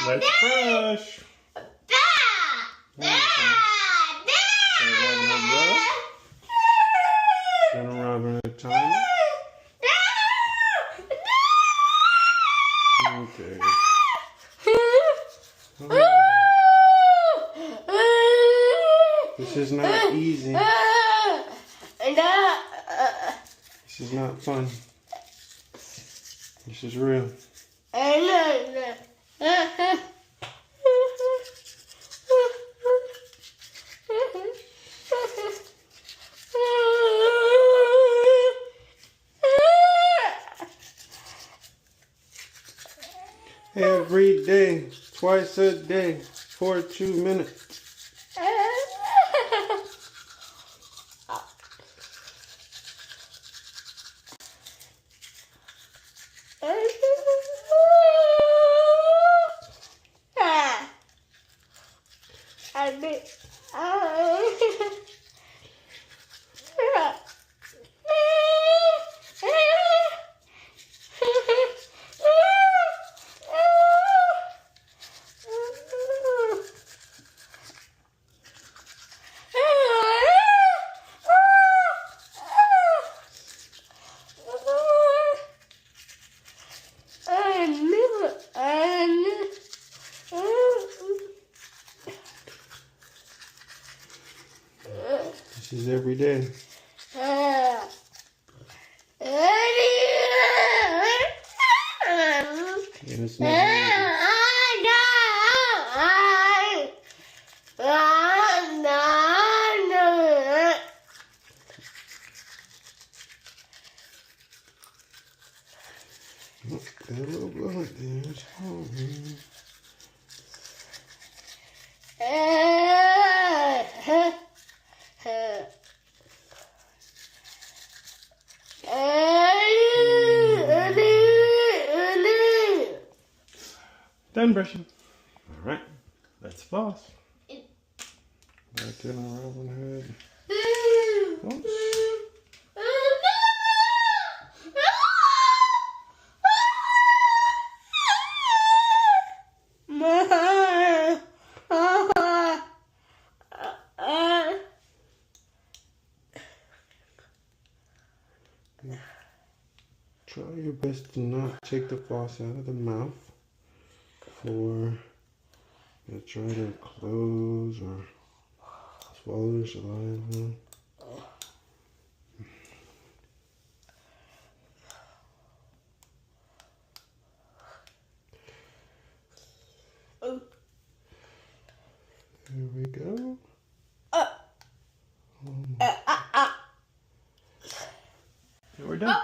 Let's brush. Gonna Robin a timer. Okay. This is not easy. This is not fun. This is real. Every day, twice a day, for 2 minutes. This is every day. And it's never easy. Got a little blood there. It's hard. Done brushing. All right, let's floss. Back in our Robin Hood. Oops. Try your best to not take the floss out of the mouth before you try to close or swallow your saliva. There we go. And we're done.